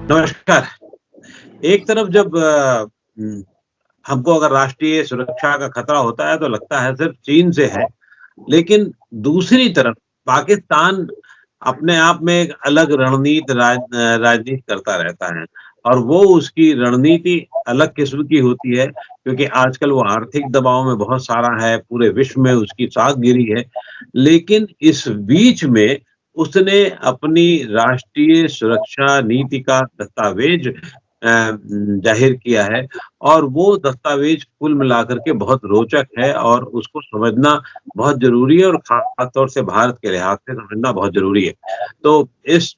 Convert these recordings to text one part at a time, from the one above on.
नमस्कार। एक तरफ जब हमको अगर राष्ट्रीय सुरक्षा का खतरा होता है तो लगता है सिर्फ चीन से है, लेकिन दूसरी तरफ पाकिस्तान अपने आप में एक अलग राजनीति करता रहता है और वो उसकी रणनीति अलग किस्म की होती है क्योंकि आजकल वो आर्थिक दबाव में बहुत सारा है, पूरे विश्व में उसकी साख गिरी है। लेकिन इस बीच में उसने अपनी राष्ट्रीय सुरक्षा नीति का दस्तावेज जाहिर किया है और वो दस्तावेज कुल मिलाकर के बहुत रोचक है और उसको समझना बहुत ज़रूरी है और ख़ास तौर से भारत के लिहाज़ से समझना बहुत ज़रूरी है। तो इस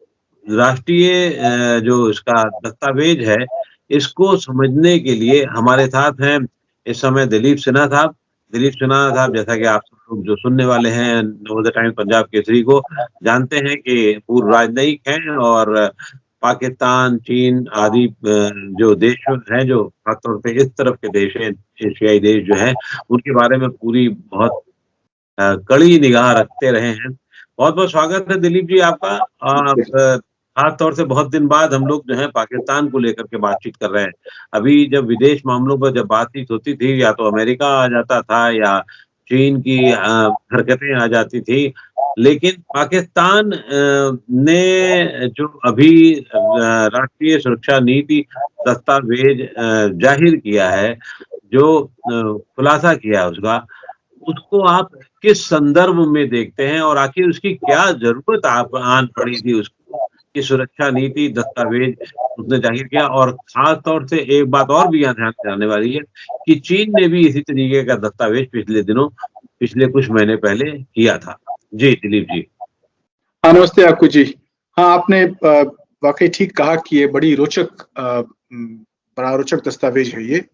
राष्ट्रीय जो इसका दस्तावेज है, इसको समझने के लिए हमारे साथ हैं इस समय दिलीप सिन्हा साहब। दिलीप सिन्हा साहब जैसा कि आप सब लोग जो सुनने वाले हैं नवोदय टाइम्स पंजाब केसरी को जानते हैं कि पूर्व राजनयिक हैं और पाकिस्तान, चीन आदि जो देश हैं जो ख़ास तौर पे इस तरफ के देश हैं, एशियाई देश जो हैं, उनके बारे में पूरी बहुत कड़ी निगाह रखते रहे हैं। बहुत-बहुत स्वागत है दिलीप जी आपका। ख़ास तौर से बहुत दिन बाद हम लोग जो हैं पाकिस्तान को लेकर के बातचीत कर रहे हैं। अभी जब विदेश मामलों पर जब बातचीत होती थी या तो अमेरिका आ जाता था या चीन की हरकतें आ जाती थी। लेकिन पाकिस्तान ने जो अभी राष्ट्रीय सुरक्षा नीति दस्तावेज जाहिर किया है, जो खुलासा किया है उसका, उसको आप किस संदर्भ में देखते हैं और आखिर उसकी क्या ज़रूरत आप आन पड़ी थी उसको कि सुरक्षा नीति दस्तावेज उसने जाहिर किया और ख़ास तौर से एक बात और भी यहाँ ध्यान दिलाने वाली है कि चीन ने भी इसी तरीके का दस्तावेज पिछले कुछ महीने पहले किया था। जी, दिलीप जी। हाँ, नमस्ते आपको जी। हाँ, आपने वाक़ई ठीक कहा कि ये बड़ा रोचक दस्तावेज है ये,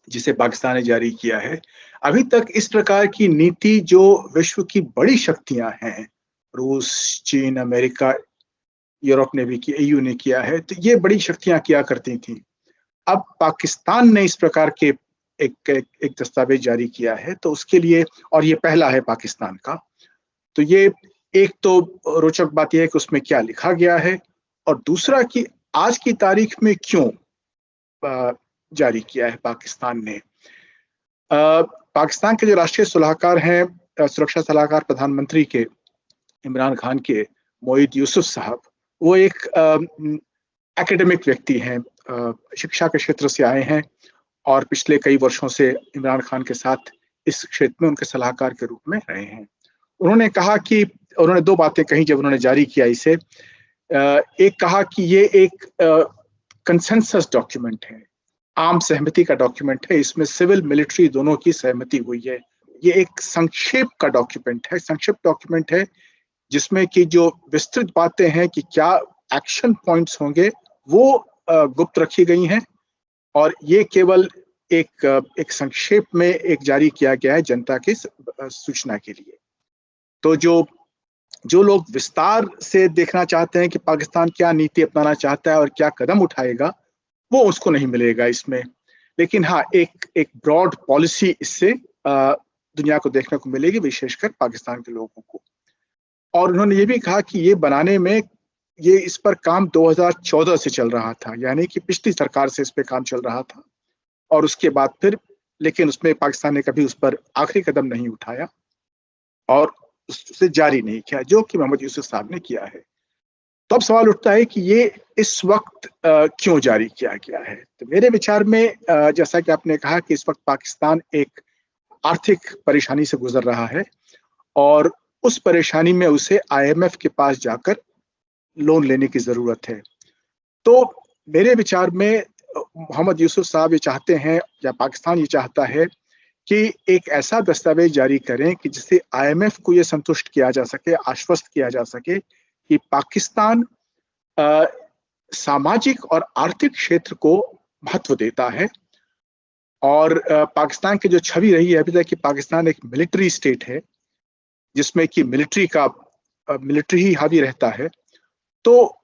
जिसे पाकिस्तान ने जारी किया है। अभी तक इस प्रकार की नीति जो विश्व की बड़ी शक्तियाँ हैं, रूस, चीन, अमेरिका, यूरोप ने भी किया, ईयू ने किया है, तो ये बड़ी शक्तियाँ किया करती थीं। अब पाकिस्तान ने इस प्रकार के एक दस्तावेज जारी किया है, तो उसके लिए और ये पहला है पाकिस्तान का। तो ये एक तो रोचक बात ये है कि उसमें क्या लिखा गया है और दूसरा कि आज की तारीख में क्यों जारी किया है पाकिस्तान ने। पाकिस्तान के जो राष्ट्रीय सलाहकार हैं, सुरक्षा सलाहकार प्रधानमंत्री के इमरान खान के, मोईद यूसुफ साहब, वो एक एकेडमिक व्यक्ति हैं, शिक्षा के क्षेत्र से आए हैं और पिछले कई वर्षों से इमरान खान के साथ इस क्षेत्र में उनके सलाहकार के रूप में रहे हैं। उन्होंने कहा कि उन्होंने 2 बातें कही जब उन्होंने जारी किया इसे। एक कहा कि ये एक कंसेंसस डॉक्यूमेंट है, आम सहमति का डॉक्यूमेंट है, इसमें सिविल मिलिट्री दोनों की सहमति हुई है। ये एक संक्षेप का डॉक्यूमेंट है, संक्षिप्त डॉक्यूमेंट है जिसमें कि जो विस्तृत बातें हैं कि क्या एक्शन पॉइंट्स होंगे वो गुप्त रखी गई हैं और ये केवल एक संक्षेप में एक जारी किया गया है जनता की सूचना के लिए। तो जो लोग विस्तार से देखना चाहते हैं कि पाकिस्तान क्या नीति अपनाना चाहता है और क्या कदम उठाएगा, वो उसको नहीं मिलेगा इसमें। लेकिन हाँ, एक ब्रॉड पॉलिसी इससे दुनिया को देखने को मिलेगी, विशेषकर पाकिस्तान के लोगों को। और उन्होंने ये भी कहा कि ये बनाने में इस पर काम 2014 से चल रहा था, यानी कि पिछली सरकार से इस पे काम चल रहा था और उसके बाद फिर लेकिन उसमें पाकिस्तान ने कभी उस पर आखिरी कदम नहीं उठाया और उसे जारी नहीं किया, जो कि मोहम्मद यूसुफ साहब ने किया है। तो अब सवाल उठता है कि ये इस वक्त क्यों जारी किया गया है। तो मेरे विचार में जैसा कि आपने कहा कि इस वक्त पाकिस्तान एक आर्थिक परेशानी से गुजर रहा है और उस परेशानी में उसे IMF के पास जाकर लोन लेने की जरूरत है। तो मेरे विचार में मोहम्मद यूसुफ साहब ये चाहते हैं या पाकिस्तान ये चाहता है कि एक ऐसा दस्तावेज जारी करें कि जिससे IMF को ये संतुष्ट किया जा सके, आश्वस्त किया जा सके कि पाकिस्तान सामाजिक और आर्थिक क्षेत्र को महत्व देता है और पाकिस्तान की जो छवि रही है अभी तक कि पाकिस्तान एक मिलिट्री स्टेट है जिसमें कि मिलिट्री ही हावी रहता है। तो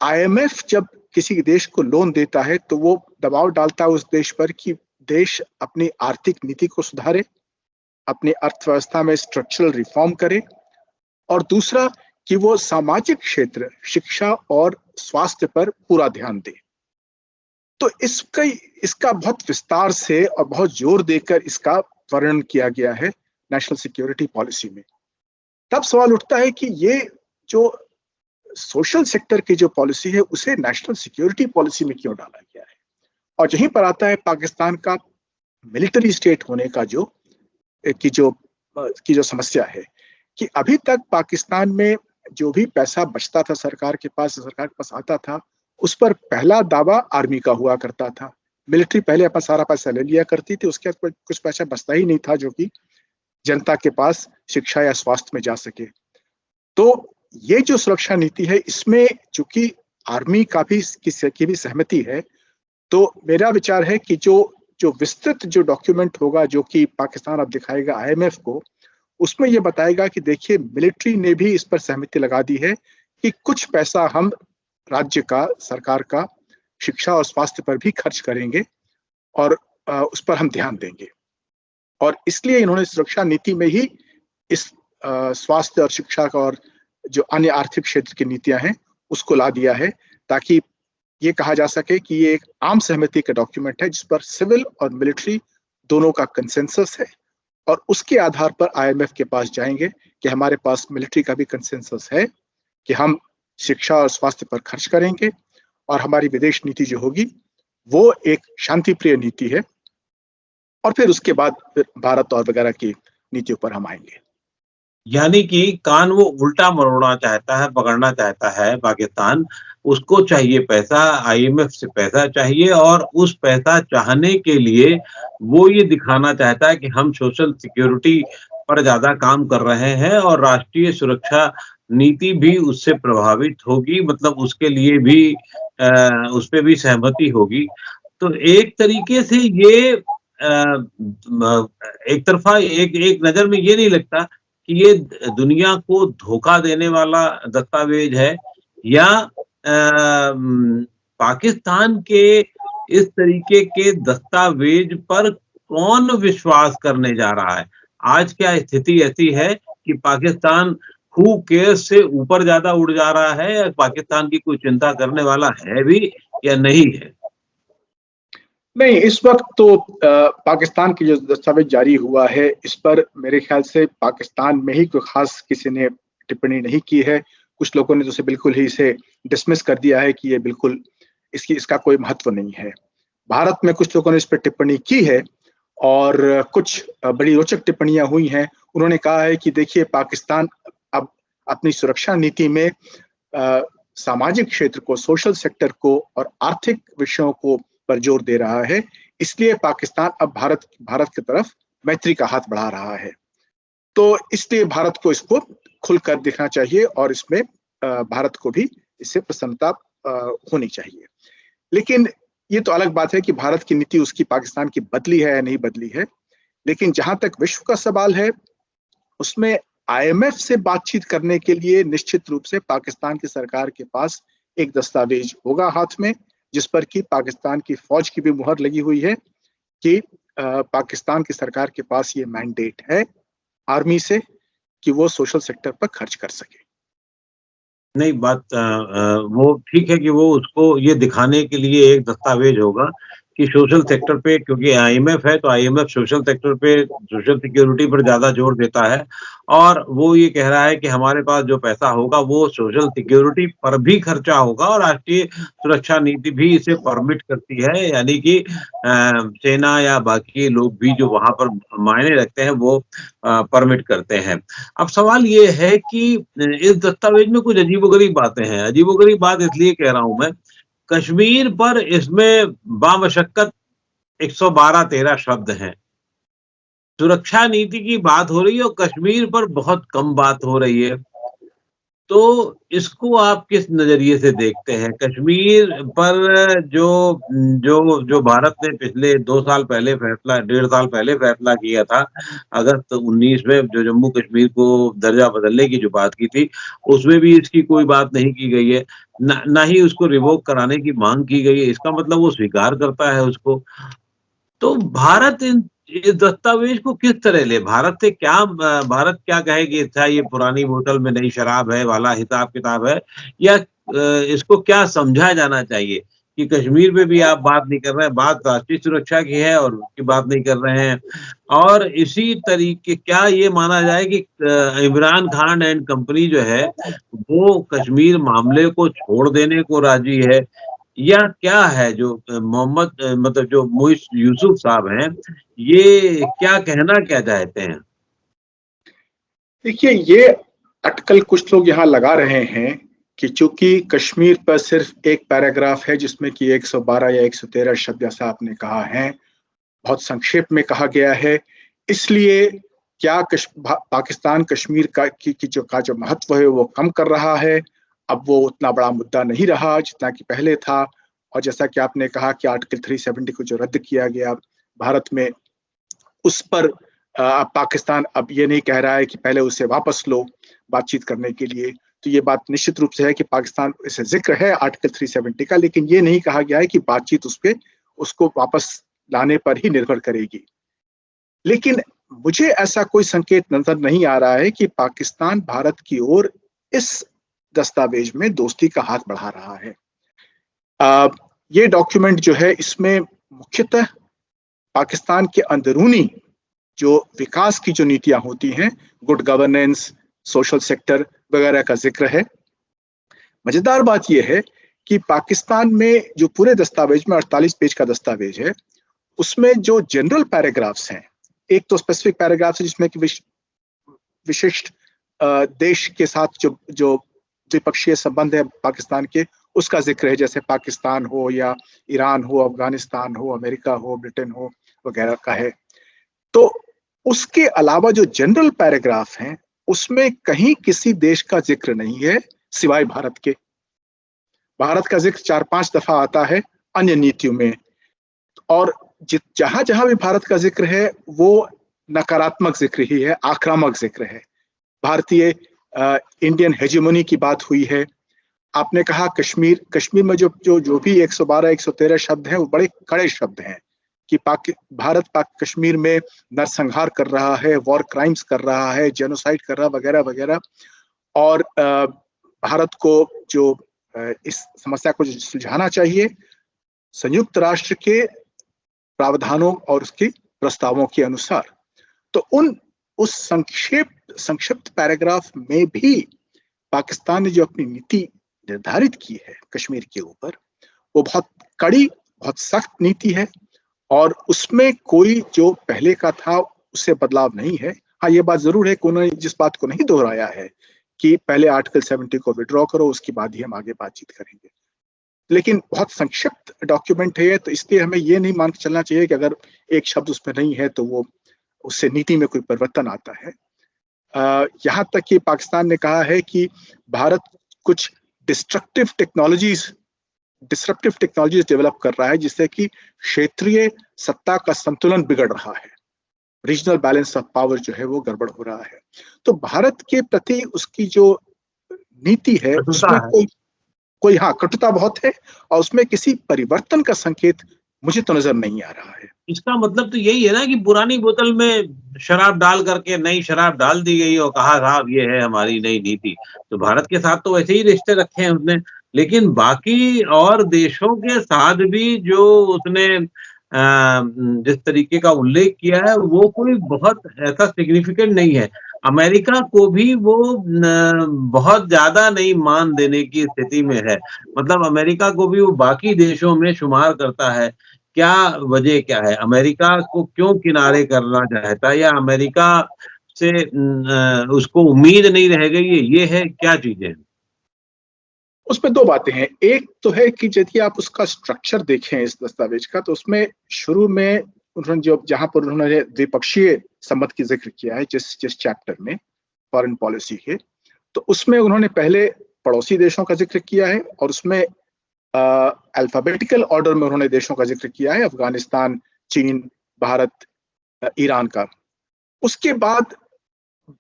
IMF जब किसी देश को लोन देता है तो वो दबाव डालता है उस देश पर कि देश अपनी आर्थिक नीति को सुधारे, अपनी अर्थव्यवस्था में स्ट्रक्चरल रिफॉर्म करे और दूसरा कि वो सामाजिक क्षेत्र, शिक्षा और स्वास्थ्य पर पूरा ध्यान दे। तो इसका बहुत विस्तार से और बहुत जोर देकर इसका वर्णन किया गया है नेशनल सिक्योरिटी पॉलिसी में। तब सवाल उठता है कि ये जो सोशल सेक्टर की जो पॉलिसी है उसे नेशनल सिक्योरिटी पॉलिसी में क्यों डाला गया है? और यहीं पर आता है पाकिस्तान का मिलिट्री स्टेट होने का की जो समस्या है कि अभी तक पाकिस्तान में जो भी पैसा बचता था सरकार के पास आता था, उस पर पहला दावा आर्मी का हुआ करता था। मिलिट्री पहले अपना सारा पैसा ले लिया करती थी, उसके बाद कुछ पैसा बचता ही नहीं था जो कि जनता के पास शिक्षा या स्वास्थ्य में जा सके। तो ये जो सुरक्षा नीति है, इसमें चूंकि आर्मी का भी की भी सहमति है, तो मेरा विचार है कि जो विस्तृत जो डॉक्यूमेंट होगा जो कि पाकिस्तान अब दिखाएगा IMF को, उसमें ये बताएगा कि देखिए मिलिट्री ने भी इस पर सहमति लगा दी है कि कुछ पैसा हम राज्य का, सरकार का शिक्षा और स्वास्थ्य पर भी खर्च करेंगे और उस पर हम ध्यान देंगे। और इसलिए इन्होंने सुरक्षा नीति में ही इस स्वास्थ्य और शिक्षा का और जो अन्य आर्थिक क्षेत्र की नीतियां हैं उसको ला दिया है, ताकि ये कहा जा सके कि ये एक आम सहमति का डॉक्यूमेंट है जिस पर सिविल और मिलिट्री दोनों का कंसेंसस है। और उसके आधार पर IMF के पास जाएंगे कि हमारे पास मिलिट्री का भी कंसेंसस है कि हम शिक्षा और स्वास्थ्य पर खर्च करेंगे और हमारी विदेश नीति जो होगी वो एक शांतिप्रिय नीति है, और फिर उसके बाद फिर भारत और वगैरह की नीतियों पर हम आएंगे। यानी कि कान वो उल्टा मरोड़ना चाहता है, पकड़ना चाहता है पाकिस्तान। उसको चाहिए पैसा, IMF से पैसा चाहिए, और उस पैसा चाहने के लिए वो ये दिखाना चाहता है कि हम सोशल सिक्योरिटी पर ज्यादा काम कर रहे हैं और राष्ट्रीय सुरक्षा नीति भी उससे प्रभावित होगी, मतलब उसके लिए भी उस पे भी सहमति होगी। तो एक तरीके से ये एक तरफा एक नजर में ये नहीं लगता कि ये दुनिया को धोखा देने वाला दस्तावेज है, या पाकिस्तान के इस तरीके के दस्तावेज पर कौन विश्वास करने जा रहा है? आज क्या स्थिति ऐसी है कि पाकिस्तान हू केयर्स से ऊपर ज्यादा उड़ जा रहा है, या पाकिस्तान की कोई चिंता करने वाला है भी या नहीं है? नहीं, इस वक्त तो पाकिस्तान की जो दस्तावेज जारी हुआ है, इस पर मेरे ख्याल से पाकिस्तान में ही कोई खास किसी ने टिप्पणी नहीं की है। कुछ लोगों ने तो बिल्कुल ही इसे डिसमिस कर दिया है कि ये बिल्कुल इसका कोई महत्व नहीं है। भारत में कुछ लोगों ने इस पर टिप्पणी की है और कुछ बड़ी रोचक टिप्पणियां हुई हैं। उन्होंने कहा है कि देखिए पाकिस्तान अब अपनी सुरक्षा नीति में सामाजिक क्षेत्र को, सोशल सेक्टर को और आर्थिक विषयों को पर जोर दे रहा है, इसलिए पाकिस्तान अब भारत की तरफ मैत्री का हाथ बढ़ा रहा है। तो इसलिए भारत को इसको खुलकर दिखना चाहिए और इसमें भारत को भी इससे प्रसन्नता होनी चाहिए। लेकिन ये तो अलग बात है कि भारत की नीति उसकी पाकिस्तान की बदली है या नहीं बदली है। लेकिन जहां तक विश्व का सवाल है, उसमें IMF से बातचीत करने के लिए निश्चित रूप से पाकिस्तान की सरकार के पास एक दस्तावेज होगा हाथ में, जिस पर कि पाकिस्तान की फौज की भी मुहर लगी हुई है कि पाकिस्तान की सरकार के पास ये मैंडेट है आर्मी से कि वो सोशल सेक्टर पर खर्च कर सके। नहीं, बात वो ठीक है कि वो उसको ये दिखाने के लिए एक दस्तावेज होगा कि सोशल सेक्टर पे, क्योंकि IMF है तो IMF सोशल सेक्टर पे, सोशल सिक्योरिटी पर ज्यादा जोर देता है, और वो ये कह रहा है कि हमारे पास जो पैसा होगा वो सोशल सिक्योरिटी पर भी खर्चा होगा, और राष्ट्रीय सुरक्षा नीति भी इसे परमिट करती है, यानी कि सेना या बाकी लोग भी जो वहां पर मायने रखते हैं वो परमिट करते हैं। अब सवाल ये है कि इस दस्तावेज में कुछ अजीबोगरीब बातें हैं। अजीबोगरीब बात इसलिए कह रहा हूं मैं, कश्मीर पर इसमें बामशक्कत 112-13 शब्द हैं। सुरक्षा नीति की बात हो रही है और कश्मीर पर बहुत कम बात हो रही है। तो इसको आप किस नजरिए से देखते हैं? कश्मीर पर जो भारत ने पिछले 2 साल पहले फैसला, 1.5 साल पहले फैसला किया था, अगस्त 19 में जो जम्मू कश्मीर को दर्जा बदलने की जो बात की थी, उसमें भी इसकी कोई बात नहीं की गई है, ना ही उसको रिवोक कराने की मांग की गई है। इसका मतलब वो स्वीकार करता है उसको। तो भारत इस दस्तावेज को किस तरह ले? भारत क्या कहे कि अच्छा ये पुरानी बोतल में नई शराब है वाला हिसाब किताब है, या इसको क्या समझा जाना चाहिए कि कश्मीर पे भी आप बात नहीं कर रहे हैं, बात राष्ट्रीय सुरक्षा की है और उसकी बात नहीं कर रहे हैं। और इसी तरीके क्या ये माना जाए कि इमरान खान एंड कंपनी जो है, वो कश्मीर मामले को छोड़ देने को राज़ी है या क्या है जो मोहम्मद मतलब जो मोइस यूसुफ साहब हैं, ये क्या कहना क्या चाहते हैं? देखिए, ये अटकल कुछ लोग यहाँ लगा रहे हैं कि चूंकि कश्मीर पर सिर्फ एक पैराग्राफ है जिसमें कि 112 या 113 शब्द, जैसा आपने कहा है, बहुत संक्षेप में कहा गया है, इसलिए क्या पाकिस्तान कश्मीर का जो महत्व है वो कम कर रहा है। अब वो उतना बड़ा मुद्दा नहीं रहा जितना कि पहले था। और जैसा कि आपने कहा कि आर्टिकल 370 को जो रद्द किया गया भारत में, उस पर पाकिस्तान अब ये नहीं कह रहा है कि पहले उसे वापस लो बातचीत करने के लिए। तो ये बात निश्चित रूप से है कि पाकिस्तान, इसे जिक्र है आर्टिकल 370 का, लेकिन ये नहीं कहा गया है कि बातचीत उसको वापस लाने पर ही निर्भर करेगी। लेकिन मुझे ऐसा कोई संकेत नजर नहीं आ रहा है कि पाकिस्तान भारत की ओर इस दस्तावेज में दोस्ती का हाथ बढ़ा रहा है। ये डॉक्यूमेंट जो है, इसमें मुख्यतः पाकिस्तान के अंदरूनी जो विकास की जो नीतियां होती हैं, गुड गवर्नेंस, सोशल सेक्टर वगैरह का जिक्र है। मजेदार बात यह है कि पाकिस्तान में जो पूरे दस्तावेज में 48 पेज का दस्तावेज है, उसमें जो जनरल पैराग्राफ्स हैं, एक तो स्पेसिफिक पैराग्राफ है जिसमें कि विशिष्ट देश के साथ जो द्विपक्षीय संबंध है पाकिस्तान के, उसका जिक्र है, जैसे पाकिस्तान हो या ईरान हो, अफगानिस्तान हो, अमेरिका हो, ब्रिटेन हो वगैरह का है। तो उसके अलावा जो जनरल पैराग्राफ हैं, उसमें कहीं किसी देश का जिक्र नहीं है सिवाय भारत के। भारत का जिक्र 4-5 दफा आता है अन्य नीतियों में, और जहां जहां भी भारत का जिक्र है वो नकारात्मक जिक्र ही है, आक्रामक जिक्र है। भारतीय इंडियन हेजेमोनी की बात हुई है। आपने कहा कश्मीर में जो भी 112 113 शब्द हैं, वो बड़े कड़े शब्द हैं कि भारत कश्मीर में नरसंहार कर रहा है, वॉर क्राइम्स कर रहा है, जेनोसाइड कर रहा वगैरह वगैरह। और भारत को जो इस समस्या को सुलझाना चाहिए संयुक्त राष्ट्र के प्रावधानों और उसके प्रस्तावों के अनुसार। तो उस संक्षिप्त पैराग्राफ में भी पाकिस्तान ने जो अपनी नीति निर्धारित की है कश्मीर के ऊपर, वो बहुत कड़ी, बहुत सख्त नीति है, और उसमें कोई जो पहले का था उससे बदलाव नहीं है। हाँ, ये बात जरूर है कि उन्होंने जिस बात को नहीं दोहराया है कि पहले आर्टिकल 70 को विड्रॉ करो, उसके बाद ही हम आगे बातचीत करेंगे। लेकिन बहुत संक्षिप्त डॉक्यूमेंट है, तो इसलिए हमें ये नहीं मान के चलना चाहिए कि अगर एक शब्द उसमें नहीं है तो वो उससे नीति में कोई परिवर्तन आता है। यहाँ तक कि पाकिस्तान ने कहा है कि भारत कुछ डिस्ट्रप्टिव टेक्नोलॉजीज डेवलप कर रहा है, जिससे कि क्षेत्रीय सत्ता का संतुलन बिगड़ रहा है, रीजनल बैलेंस ऑफ पावर जो है वो गड़बड़ हो रहा है। तो भारत के प्रति उसकी जो नीति है उसमें कोई हाँ, कटुता बहुत है, और उसमें किसी परिवर्तन का संकेत मुझे तो नजर नहीं आ रहा है। इसका मतलब तो यही है ना कि पुरानी बोतल में शराब डाल करके नई शराब डाल दी गई और कहा साहब ये है हमारी नई नीति। तो भारत के साथ तो वैसे ही रिश्ते रखे हैं उसने, लेकिन बाकी और देशों के साथ भी जो उसने जिस तरीके का उल्लेख किया है वो कोई बहुत ऐसा सिग्निफिकेंट नहीं है। अमेरिका को भी वो बहुत ज्यादा नहीं मान देने की स्थिति में है। मतलब अमेरिका को भी वो बाकी देशों में शुमार करता है। क्या वजह क्या है? अमेरिका को क्यों किनारे करना चाहता है, या अमेरिका से उसको उम्मीद नहीं रह गई है, ये है क्या चीजें? उसमें दो बातें हैं। एक तो है कि यदि आप उसका स्ट्रक्चर देखें इस दस्तावेज का, तो उसमें शुरू में उन्होंने जहां पर उन्होंने द्विपक्षीय संबंध की जिक्र किया है, जिस चैप्टर में फॉरेन पॉलिसी के, तो उसमें उन्होंने पहले पड़ोसी देशों का जिक्र किया है, और उसमें अल्फाबेटिकल ऑर्डर में उन्होंने देशों का जिक्र किया है, अफगानिस्तान, चीन, भारत, ईरान का। उसके बाद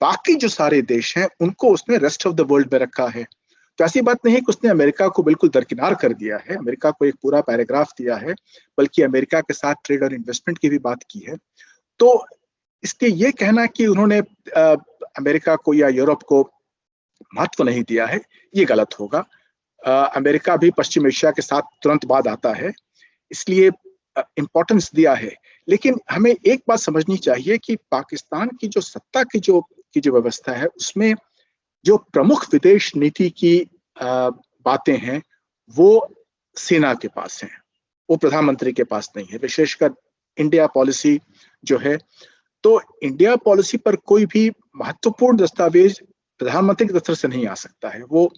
बाकी जो सारे देश हैं उनको उसने रेस्ट ऑफ द वर्ल्ड में रखा है। तो ऐसी बात नहीं है कि उसने अमेरिका को बिल्कुल दरकिनार कर दिया है, अमेरिका को एक पूरा पैराग्राफ दिया है, बल्कि अमेरिका के साथ ट्रेड और इन्वेस्टमेंट की भी बात की है। तो इसलिए ये कहना कि उन्होंने अमेरिका को या यूरोप को महत्व नहीं दिया है, ये गलत होगा। अमेरिका भी पश्चिम एशिया के साथ तुरंत बाद आता है, इसलिए इम्पोर्टेंस दिया है। लेकिन हमें एक बात समझनी चाहिए कि पाकिस्तान की जो सत्ता की जो व्यवस्था है, उसमें जो प्रमुख विदेश नीति की बातें हैं वो सेना के पास हैं, वो प्रधानमंत्री के पास नहीं है। विशेषकर इंडिया पॉलिसी जो है, तो इंडिया पॉलिसी पर कोई भी महत्वपूर्ण दस्तावेज प्रधानमंत्री की तरफ से नहीं आ सकता है, वो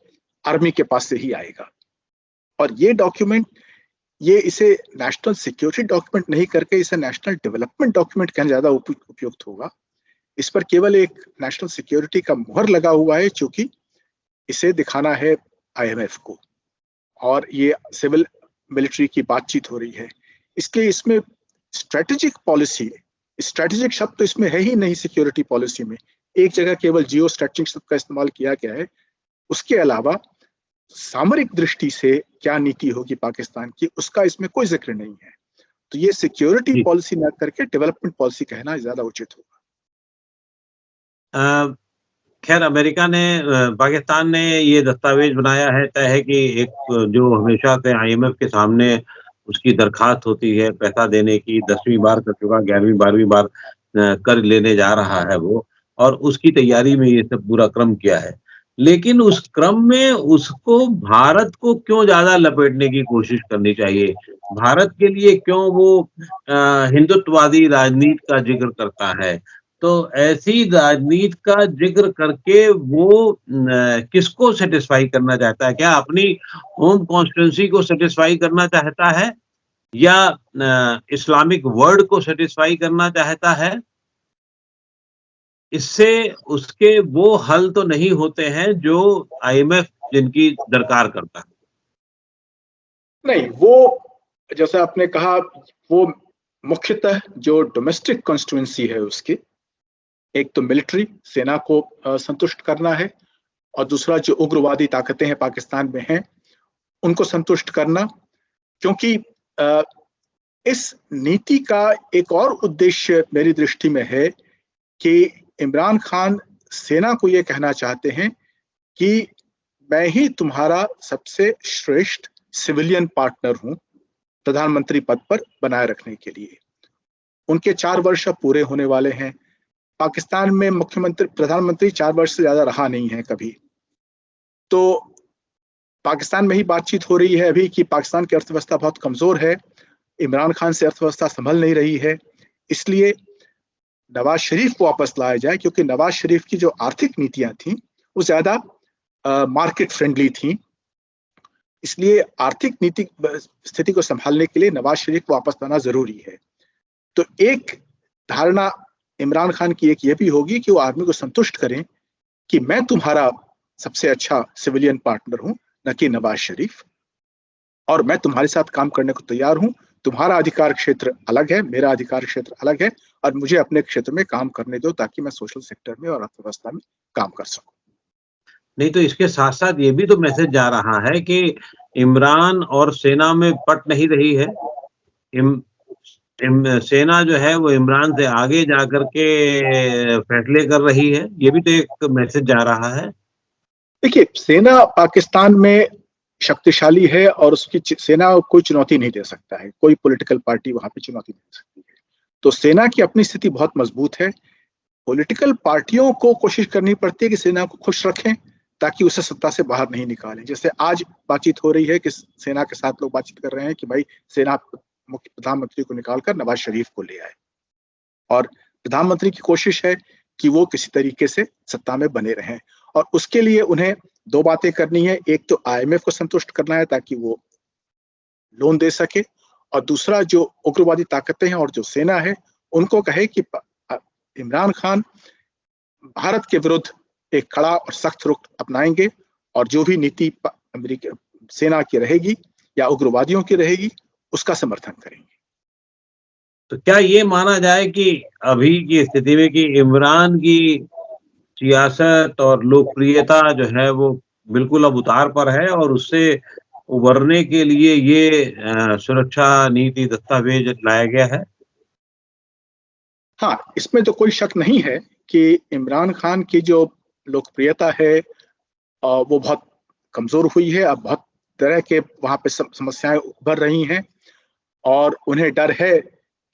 आर्मी के पास से ही आएगा। और ये डॉक्यूमेंट, ये इसे नेशनल सिक्योरिटी डॉक्यूमेंट नहीं करके इसे नेशनल डेवलपमेंट डॉक्यूमेंट कहना ज्यादा उपयुक्त होगा। इस पर केवल एक नेशनल सिक्योरिटी का मुहर लगा हुआ है, क्योंकि इसे दिखाना है आईएमएफ को, और ये सिविल मिलिट्री की बातचीत हो रही है, इसलिए इसमें स्ट्रेटेजिक पॉलिसी, स्ट्रेटेजिक शब्द तो इसमें है ही नहीं सिक्योरिटी पॉलिसी में। एक जगह केवल जियो स्ट्रेटेजिक शब्द का इस्तेमाल किया गया है, उसके अलावा सामरिक दृष्टि से क्या नीति होगी पाकिस्तान की, उसका इसमें कोई जिक्र नहीं है। तो ये सिक्योरिटी पॉलिसी न करके डेवलपमेंट पॉलिसी कहना ज्यादा उचित होगा। खैर, अमेरिका ने, पाकिस्तान ने ये दस्तावेज बनाया है, तय है कि एक जो हमेशा से आईएमएफ के सामने उसकी दरखास्त होती है पैसा देने की, 10वीं बार कर चुका, 11वीं 12वीं बार कर लेने जा रहा है वो, और उसकी तैयारी में ये सब पूरा क्रम किया है। लेकिन उस क्रम में उसको भारत को क्यों ज्यादा लपेटने की कोशिश करनी चाहिए? भारत के लिए क्यों वो हिंदुत्ववादी राजनीति का जिक्र करता है? तो ऐसी राजनीति का जिक्र करके वो किसको सेटिस्फाई करना चाहता है? क्या अपनी होम कॉन्स्टिट्यूंसी को सेटिस्फाई करना चाहता है, या इस्लामिक वर्ल्ड को सेटिस्फाई करना चाहता है? इससे उसके वो हल तो नहीं होते हैं जो आईएमएफ जिनकी दरकार करता है। नहीं, वो जैसा आपने कहा, वो मुख्यतः जो डोमेस्टिक कॉन्स्टिट्यूंसी है उसकी, एक तो मिलिट्री सेना को संतुष्ट करना है, और दूसरा जो उग्रवादी ताकतें हैं पाकिस्तान में हैं उनको संतुष्ट करना। क्योंकि इस नीति का एक और उद्देश्य मेरी दृष्टि में है कि इमरान खान सेना को ये कहना चाहते हैं कि मैं ही तुम्हारा सबसे श्रेष्ठ सिविलियन पार्टनर हूं प्रधानमंत्री पद पर बनाए रखने के लिए। उनके 4 वर्ष पूरे होने वाले हैं। पाकिस्तान में प्रधानमंत्री 4 वर्ष से ज्यादा रहा नहीं है कभी। तो पाकिस्तान में ही बातचीत हो रही है अभी कि पाकिस्तान की अर्थव्यवस्था बहुत कमजोर है, इमरान खान से अर्थव्यवस्था संभल नहीं रही है, इसलिए नवाज शरीफ को वापस लाया जाए। क्योंकि नवाज शरीफ की जो आर्थिक नीतियां थी वो ज्यादा मार्केट फ्रेंडली थी, इसलिए आर्थिक नीति स्थिति को संभालने के लिए नवाज शरीफ को वापस लाना जरूरी है। तो एक धारणा इमरान खान की एक ये भी होगी कि वो आर्मी को संतुष्ट करें कि मैं तुम्हारा सबसे अच्छा सिविलियन पार्टनर हूं, न कि नवाज शरीफ, और मैं तुम्हारे साथ काम करने को तैयार हूं। तुम्हारा अधिकार क्षेत्र अलग है, मेरा अधिकार क्षेत्र अलग है, और मुझे अपने क्षेत्र में काम करने दो ताकि मैं सोशल सेक्टर में और अर्थव्यवस्था में काम कर सकूं। नहीं तो इसके साथ साथ ये भी तो मैसेज जा रहा है कि इमरान और सेना में पट नहीं रही है। सेना जो है वो इमरान से आगे जाकर के फैसले कर रही है, ये भी तो एक मैसेज जा रहा है। देखिए, सेना पाकिस्तान में शक्तिशाली है और उसकी सेना कोई चुनौती नहीं दे सकता है, कोई पॉलिटिकल पार्टी वहां पे चुनौती नहीं दे सकती है। तो सेना की अपनी स्थिति बहुत मजबूत है। पॉलिटिकल पार्टियों को कोशिश करनी पड़ती है कि सेना को खुश रखें ताकि उसे सत्ता से बाहर नहीं निकालें। जैसे आज बातचीत हो रही है कि सेना के साथ लोग बातचीत कर रहे हैं कि भाई सेना मुख्य प्रधानमंत्री को निकालकर नवाज शरीफ को ले आए, और प्रधानमंत्री की कोशिश है कि वो किसी तरीके से सत्ता में बने रहें। और उसके लिए उन्हें 2 बातें करनी है, एक तो आईएमएफ को संतुष्ट करना है ताकि वो लोन दे सके, और दूसरा जो उग्रवादी ताकतें हैं और जो सेना है उनको कहे कि इमरान खान भारत के विरुद्ध एक कड़ा और सख्त रुख अपनाएंगे, और जो भी नीति अमेरिका सेना की रहेगी या उग्रवादियों की रहेगी उसका समर्थन करेंगे। तो क्या ये माना जाए कि अभी की स्थिति में कि इमरान की सियासत और लोकप्रियता जो है वो बिल्कुल अब उतार पर है, और उससे उबरने के लिए ये सुरक्षा नीति दस्तावेज लाया गया है? हाँ, इसमें तो कोई शक नहीं है कि इमरान खान की जो लोकप्रियता है वो बहुत कमजोर हुई है। अब बहुत तरह के वहां पे समस्याएं उभर रही हैं और उन्हें डर है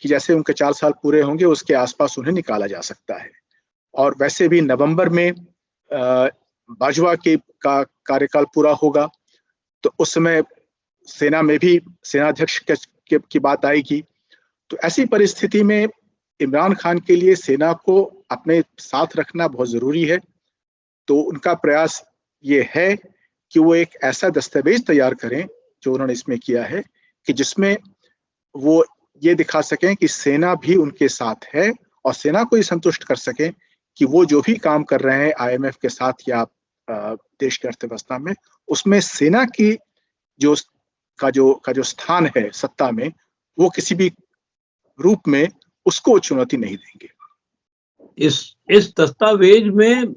कि जैसे उनके 4 साल पूरे होंगे उसके आसपास उन्हें निकाला जा सकता है। और वैसे भी नवंबर में बाजवा का कार्यकाल पूरा होगा, तो उस समय सेना में भी सेनाध्यक्ष की बात आएगी। तो ऐसी परिस्थिति में इमरान खान के लिए सेना को अपने साथ रखना बहुत जरूरी है। तो उनका प्रयास ये है कि वो एक ऐसा दस्तावेज तैयार करें, जो उन्होंने इसमें किया है, कि जिसमें वो ये दिखा सकें कि सेना भी उनके साथ है और सेना को ये संतुष्ट कर सकें कि वो जो भी काम कर रहे हैं IMF के साथ या देश की अर्थव्यवस्था में, उसमें सेना की जो स्थान है सत्ता में, वो किसी भी रूप में उसको चुनौती नहीं देंगे। इस दस्तावेज में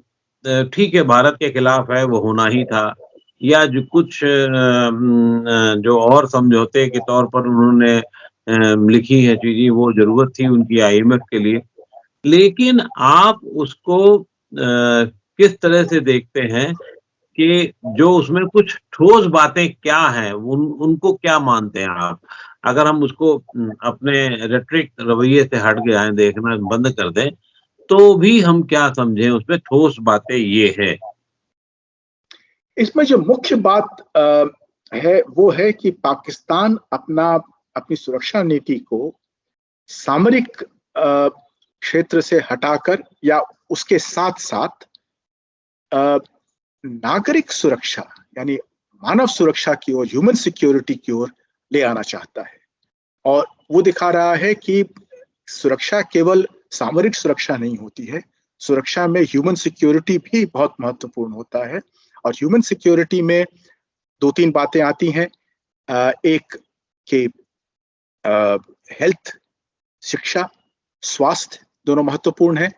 ठीक है, भारत के खिलाफ है, वो होना ही था, या जो कुछ जो और समझौते के तौर पर उन्होंने लिखी है चीजें, वो जरूरत थी उनकी IMF के लिए। लेकिन आप उसको किस तरह से देखते हैं कि जो उसमें कुछ ठोस बातें क्या हैं, उनको क्या मानते हैं आप? अगर हम उसको अपने रेटरिक रवैये से हट के आए, देखना बंद कर दें, तो भी हम क्या समझें उसमें ठोस बातें ये है? इसमें जो मुख्य बात है वो है कि पाकिस्तान अपनी सुरक्षा नीति को सामरिक क्षेत्र से हटाकर या उसके साथ साथ नागरिक सुरक्षा यानी मानव सुरक्षा की ओर, ह्यूमन सिक्योरिटी की ओर ले आना चाहता है। और वो दिखा रहा है कि सुरक्षा केवल सामरिक सुरक्षा नहीं होती है, सुरक्षा में ह्यूमन सिक्योरिटी भी बहुत महत्वपूर्ण होता है। और ह्यूमन सिक्योरिटी में 2-3 बातें आती हैं। एक कि हेल्थ, शिक्षा, स्वास्थ्य दोनों महत्वपूर्ण है।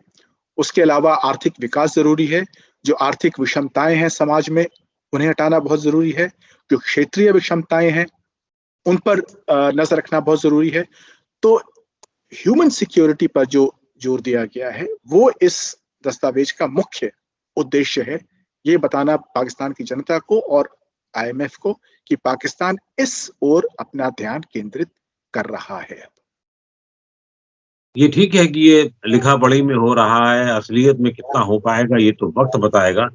उसके अलावा आर्थिक विकास जरूरी है। जो आर्थिक विषमताएं हैं समाज में, उन्हें हटाना बहुत जरूरी है। जो क्षेत्रीय विषमताएं हैं, उन पर नजर रखना बहुत जरूरी है। तो ह्यूमन सिक्योरिटी पर जो जोर दिया गया है, वो इस दस्तावेज का मुख्य उद्देश्य है। ये बताना पाकिस्तान की जनता को और IMF को कि पाकिस्तान इस ओर अपना ध्यान केंद्रित कर रहा है। ये ठीक है कि ये लिखा पढ़ी में हो रहा है, असलियत में कितना हो पाएगा ये तो वक्त बताएगा।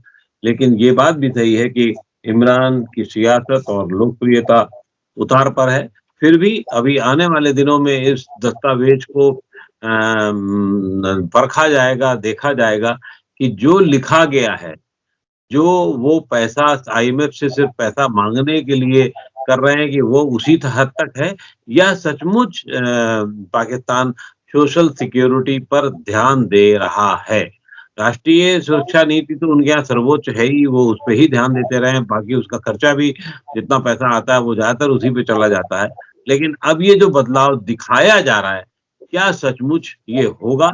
लेकिन ये बात भी सही है कि इमरान की सियासत और लोकप्रियता उतार पर है। फिर भी अभी आने वाले दिनों में इस दस्तावेज को परखा जाएगा, देखा जाएगा कि जो लिखा गया है, जो वो पैसा IMF से सिर्फ पैसा मांगने के लिए कर रहे हैं, कि वो उसी हद तक है, या सचमुच पाकिस्तान सोशल सिक्योरिटी पर ध्यान दे रहा है। राष्ट्रीय सुरक्षा नीति तो उनके यहाँ सर्वोच्च है ही, वो उस पे ही ध्यान देते रहे, बाकी उसका खर्चा भी जितना पैसा आता है वो ज्यादातर उसी पे चला जाता है। लेकिन अब ये जो बदलाव दिखाया जा रहा है, क्या सचमुच ये होगा,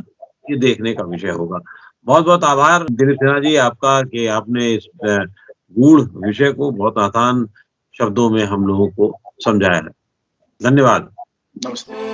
ये देखने का विषय होगा। बहुत-बहुत आभार दिलीप सिन्हा जी आपका कि आपने इस गूढ़ विषय को बहुत आसान शब्दों में हम लोगों को समझाया है। धन्यवाद। नमस्ते।